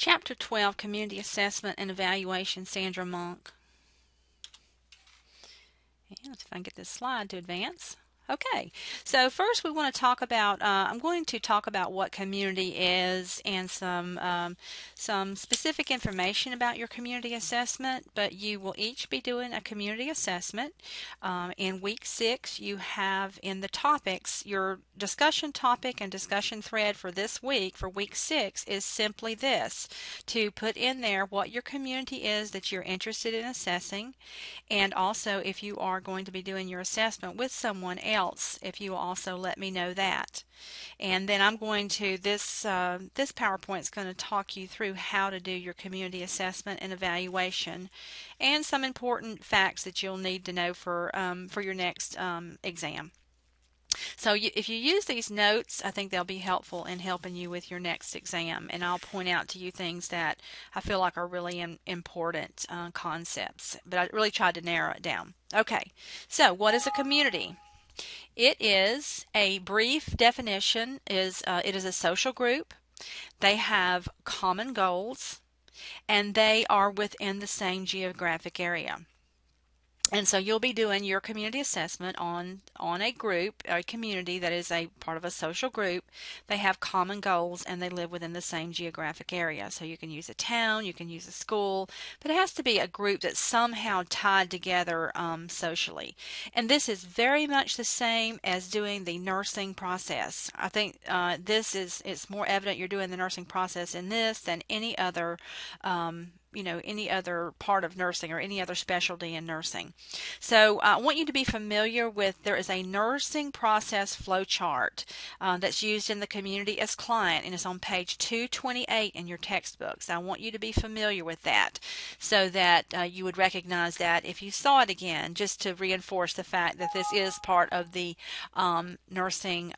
Chapter 12, Community Assessment and Evaluation, Sandra Monk. And let's see if I can get this slide to advance. Okay, so first we want to talk about, I'm going to talk about what community is and some specific information about your community assessment, but you will each be doing a community assessment. In week 6, you have in the topics, your discussion topic and discussion thread for this week, for week 6, is simply this: to put in there what your community is that you're interested in assessing, and also if you are going to be doing your assessment with someone else, if you will also let me know that. And then I'm going to, this PowerPoint is going to talk you through how to do your community assessment and evaluation, and some important facts that you'll need to know for your next exam. So if you use these notes, I think they'll be helpful in helping you with your next exam, and I'll point out to you things that I feel like are really important concepts, but I really tried to narrow it down. Okay, so what is a community? It is, a brief definition is, it is a social group. They have common goals, and they are within the same geographic area. And so you'll be doing your community assessment on a group, a community that is a part of a social group. They have common goals and they live within the same geographic area. So you can use a town, you can use a school, but it has to be a group that's somehow tied together socially. And this is very much the same as doing the nursing process. I think it's more evident you're doing the nursing process in this than any other any other part of nursing or any other specialty in nursing. So I want you to be familiar with, there is a nursing process flow chart that's used in the community as client, and it's on page 228 in your textbooks. I want you to be familiar with that so that you would recognize that if you saw it again, just to reinforce the fact that this is part of the nursing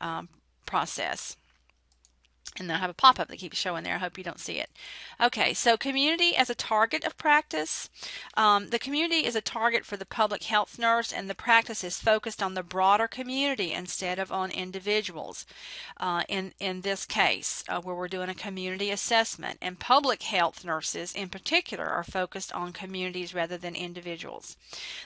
process. And then I have a pop-up that keeps showing there. I hope you don't see it. Okay, so community as a target of practice. The community is a target for the public health nurse, and the practice is focused on the broader community instead of on individuals. In this case, where we're doing a community assessment, and public health nurses in particular are focused on communities rather than individuals.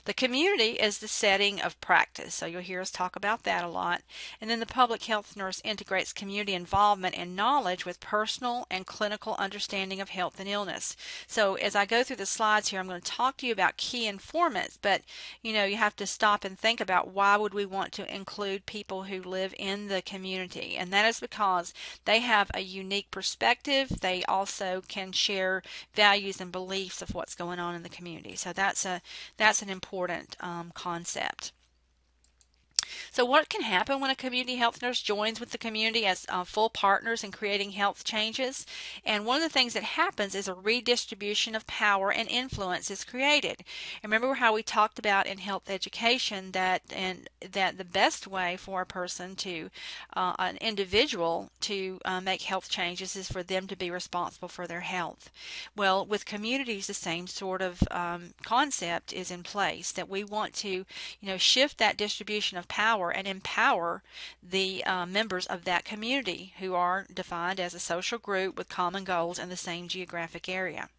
The community is the setting of practice, so you'll hear us talk about that a lot. And then the public health nurse integrates community involvement and knowledge with personal and clinical understanding of health and illness. So as I go through the slides here, I'm going to talk to you about key informants, but you have to stop and think about why would we want to include people who live in the community, and that is because they have a unique perspective. They also can share values and beliefs of what's going on in the community. So that's an important concept. So what can happen when a community health nurse joins with the community as full partners in creating health changes? And one of the things that happens is a redistribution of power and influence is created. And remember how we talked about in health education that the best way for a person to, an individual to make health changes is for them to be responsible for their health. Well, with communities, the same sort of concept is in place, that we want to shift that distribution of power and empower the members of that community who are defined as a social group with common goals in the same geographic area.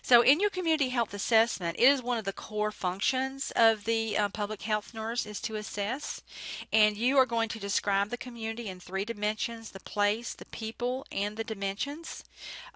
So in your community health assessment, it is one of the core functions of the public health nurse is to assess, and you are going to describe the community in 3 dimensions: the place, the people, and the dimensions.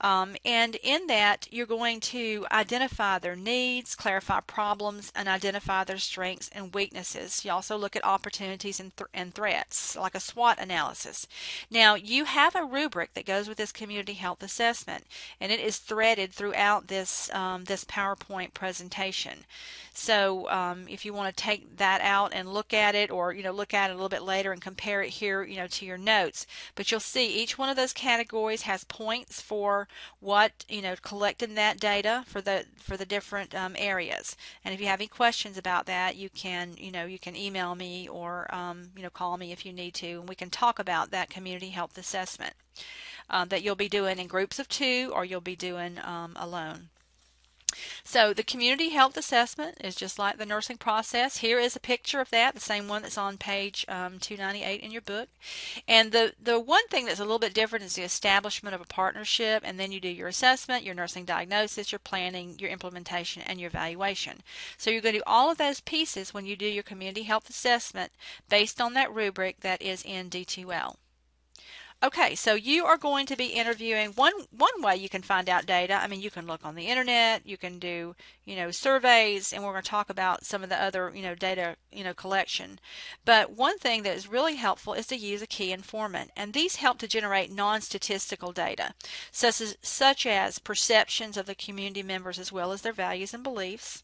And in that, you're going to identify their needs, clarify problems, and identify their strengths and weaknesses. You also look at opportunities and threats, like a SWOT analysis. Now, you have a rubric that goes with this community health assessment, and it is threaded throughout this PowerPoint presentation. So if you want to take that out and look at it, or look at it a little bit later and compare it here to your notes, but you'll see each one of those categories has points for what collecting that data for the different areas. And if you have any questions about that, you can email me or call me if you need to, and we can talk about that community health assessment that you'll be doing in groups of 2, or you'll be doing alone. So the community health assessment is just like the nursing process. Here is a picture of that, the same one that's on page 298 in your book. And the one thing that's a little bit different is the establishment of a partnership, and then you do your assessment, your nursing diagnosis, your planning, your implementation, and your evaluation. So you're going to do all of those pieces when you do your community health assessment based on that rubric that is in D2L. Okay, so you are going to be interviewing. One way you can find out data, I mean, you can look on the internet, you can do, surveys, and we're going to talk about some of the other, data, collection. But one thing that is really helpful is to use a key informant, and these help to generate non-statistical data, such as perceptions of the community members as well as their values and beliefs.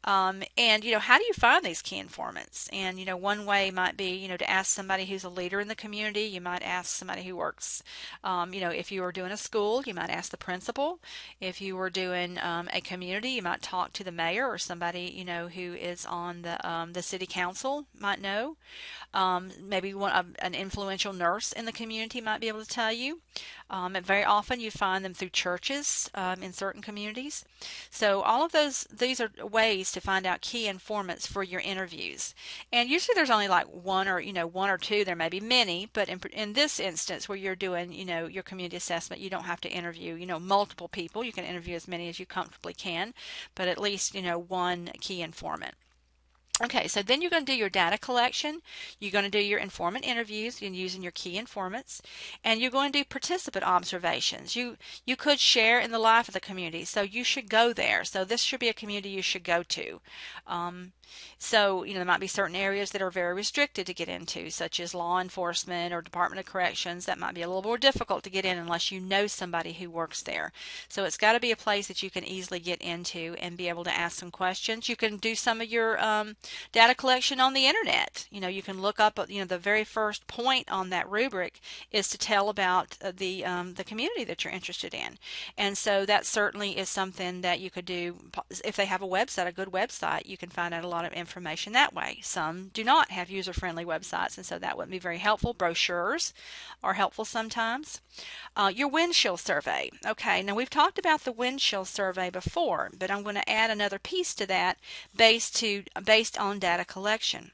And how do you find these key informants? And one way might be to ask somebody who's a leader in the community. You might ask somebody who works, if you were doing a school, you might ask the principal. If you were doing a community, you might talk to the mayor or somebody who is on the city council might know. Maybe an influential nurse in the community might be able to tell you. And very often you find them through churches in certain communities. So all of these are ways to find out key informants for your interviews. And usually there's only like one or two. There may be many, but in this instance where you're doing your community assessment, you don't have to interview multiple people. You can interview as many as you comfortably can, but at least one key informant. Okay, so then you're going to do your data collection. You're going to do your informant interviews using your key informants, and you're going to do participant observations. You could share in the life of the community, so you should go there. So this should be a community you should go to. So there might be certain areas that are very restricted to get into, such as law enforcement or Department of Corrections. That might be a little more difficult to get in unless you know somebody who works there. So it's got to be a place that you can easily get into and be able to ask some questions. You can do some of your data collection on the internet. You can look up, the very first point on that rubric is to tell about the community that you're interested in. And so that certainly is something that you could do. If they have a website, a good website, you can find out a lot of information that way. Some do not have user-friendly websites, and so that wouldn't be very helpful. Brochures are helpful sometimes. Your windshield survey. Okay, now we've talked about the windshield survey before, but I'm going to add another piece to that based on data collection.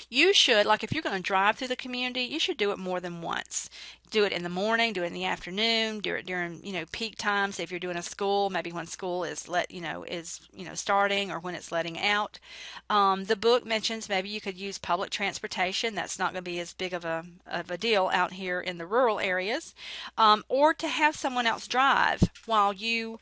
You should, like if you're going to drive through the community, you should do it more than once. Do it in the morning, do it in the afternoon, do it during, peak times. If you're doing a school, maybe when school is starting or when it's letting out. The book mentions maybe you could use public transportation. That's not going to be as big of a deal out here in the rural areas. Or to have someone else drive while you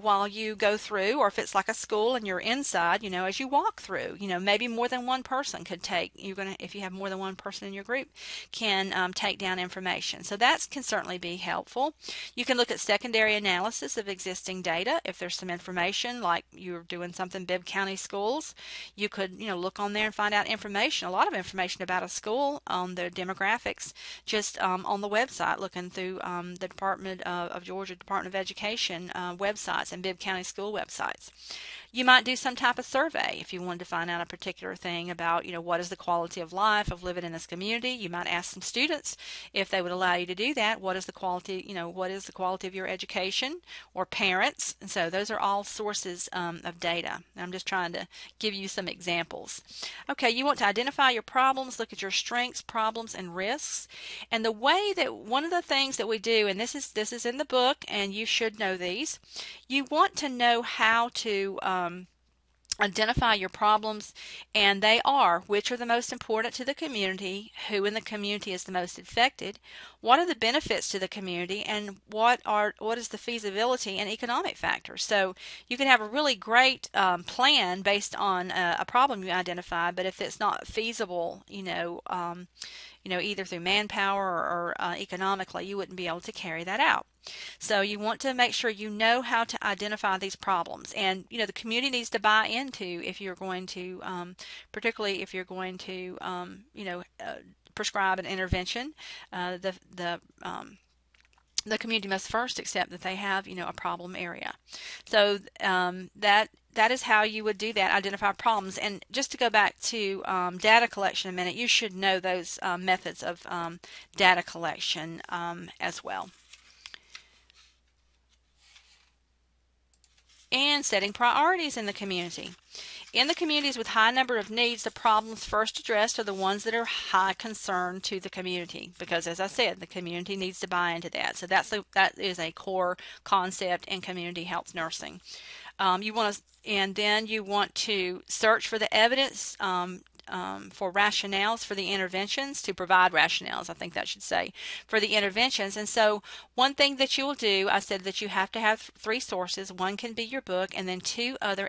while you go through, or if it's like a school and you're inside, as you walk through, maybe more than one person could if you have more than one person in your group, can take down information. So that can certainly be helpful. You can look at secondary analysis of existing data. If there's some information, like you're doing something Bibb County Schools, you could, look on there and find out information, a lot of information about a school on their demographics, just on the website, looking through the Department of Georgia Department of Education website and Bibb County School websites. You might do some type of survey if you wanted to find out a particular thing about, what is the quality of life of living in this community. You might ask some students if they would allow you to do that. What is the quality, what is the quality of your education, or parents? And so those are all sources of data. I'm just trying to give you some examples. Okay, you want to identify your problems, look at your strengths, problems, and risks. And the way that one of the things that we do, and this is in the book, and you should know these, you want to know how to identify your problems, and they are: which are the most important to the community, who in the community is the most affected, what are the benefits to the community, and what is the feasibility and economic factors. So you can have a really great plan based on a problem you identify, but if it's not feasible, either through manpower or economically, you wouldn't be able to carry that out. So you want to make sure you know how to identify these problems, and the community needs to buy into, if you're going to, particularly if you're going to, prescribe an intervention. The community must first accept that they have, a problem area. So that is how you would do that, identify problems. And just to go back to data collection a minute, you should know those methods of data collection as well. and setting priorities in the community. In the communities with high number of needs, the problems first addressed are the ones that are high concern to the community, because as I said, the community needs to buy into that. So that is a core concept in community health nursing. And then you want to search for the evidence for rationales for the interventions, to provide rationales, I think that should say, for the interventions. And so one thing that you will do, I said that you have to have 3 sources. One can be your book, and then 2 other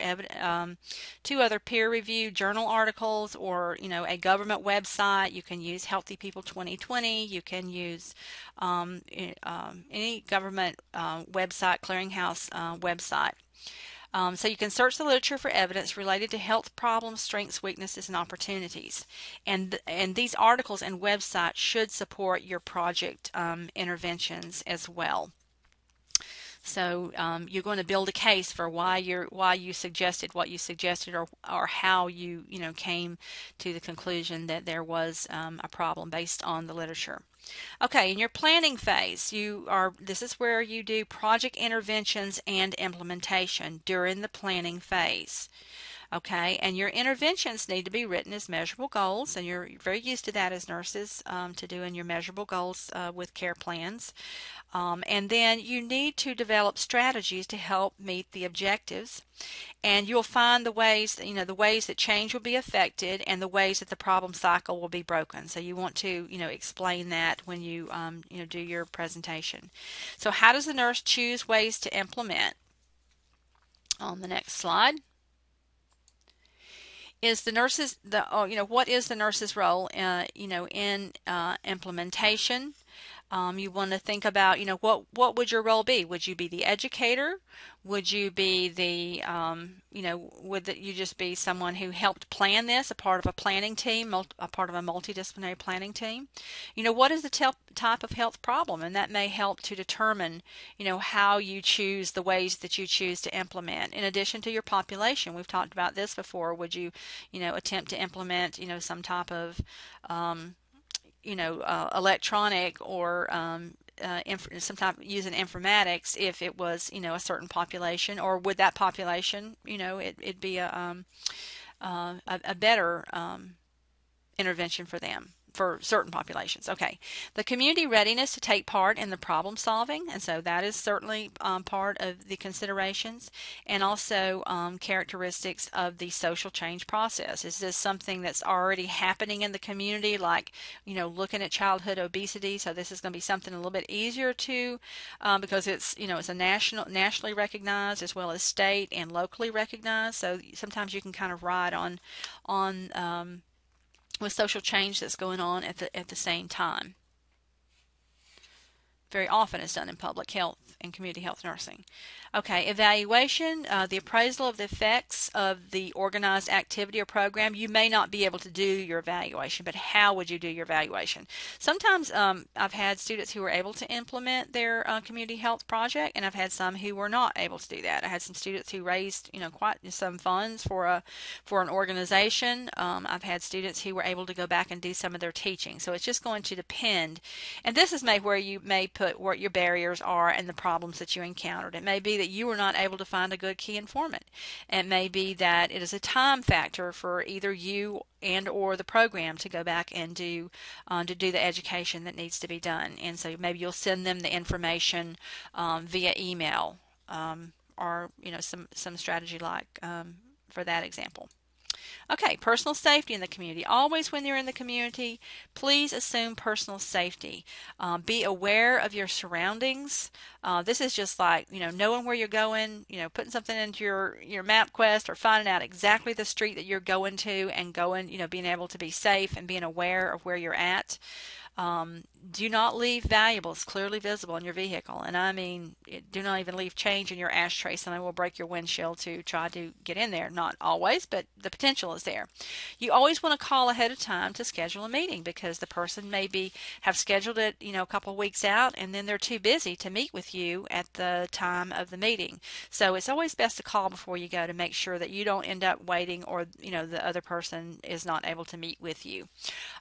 peer-reviewed journal articles, or a government website. You can use Healthy People 2020. You can use any government website, clearinghouse website. So you can search the literature for evidence related to health problems, strengths, weaknesses, and opportunities. And these articles and websites should support your project interventions as well. So you're going to build a case for why you suggested what you suggested, or how you came to the conclusion that there was a problem based on the literature. Okay, in your planning phase, this is where you do project interventions and implementation during the planning phase. Okay, and your interventions need to be written as measurable goals, and you're very used to that as nurses, to doing your measurable goals with care plans. And then you need to develop strategies to help meet the objectives, and you'll find the ways that change will be affected, and the ways that the problem cycle will be broken. So you want to explain that when you do your presentation. So how does the nurse choose ways to implement? On the next slide is the nurse's what is the nurse's role in implementation. You want to think about, what would your role be? Would you be the educator? Would you be the, would you just be someone who helped plan this, a part of a planning team, a part of a multidisciplinary planning team? What is the type of health problem? And that may help to determine, how you choose the ways that you choose to implement. In addition to your population, we've talked about this before. Would you, attempt to implement, some type of electronic, or sometimes using informatics if it was a certain population, or would that population it'd be a better intervention for them, for certain populations. Okay, the community readiness to take part in the problem solving, and so that is certainly part of the considerations, and also characteristics of the social change process. Is this something that's already happening in the community, like looking at childhood obesity? So this is going to be something a little bit easier to, because it's it's a nationally recognized as well as state and locally recognized. So sometimes you can kind of ride on with social change that's going on at the same time. Very often it's done in public health and community health nursing. Okay, evaluation, the appraisal of the effects of the organized activity or program. You may not be able to do your evaluation, but how would you do your evaluation? Sometimes I've had students who were able to implement their community health project, and I've had some who were not able to do that. I had some students who raised quite some funds for an organization. I've had students who were able to go back and do some of their teaching. So it's just going to depend, and this is where you may put what your barriers are and the problems that you encountered. It may be that you were not able to find a good key informant. It may be that it is a time factor for either you and or the program to go back and do the education that needs to be done. And so maybe you'll send them the information via email, or some strategy like for that example. Okay, personal safety in the community. Always when you're in the community, please assume personal safety. Be aware of your surroundings. This is just like, knowing where you're going, putting something into your MapQuest, or finding out exactly the street that you're going to, and being able to be safe and being aware of where you're at. Do not leave valuables clearly visible in your vehicle, and I mean, do not even leave change in your ashtray. Someone will break your windshield to try to get in there. Not always, but the potential is there. You always want to call ahead of time to schedule a meeting, because the person maybe have scheduled it a couple of weeks out, and then they're too busy to meet with you at the time of the meeting. So it's always best to call before you go, to make sure that you don't end up waiting, or the other person is not able to meet with you.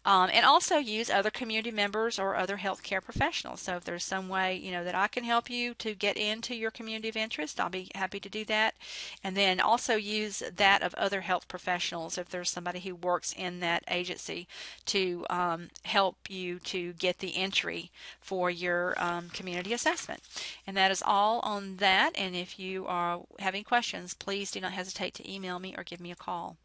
And also use other community community members or other healthcare professionals. So if there's some way, that I can help you to get into your community of interest, I'll be happy to do that. And then also use that of other health professionals if there's somebody who works in that agency to help you to get the entry for your community assessment. And that is all on that. And if you are having questions, please do not hesitate to email me or give me a call.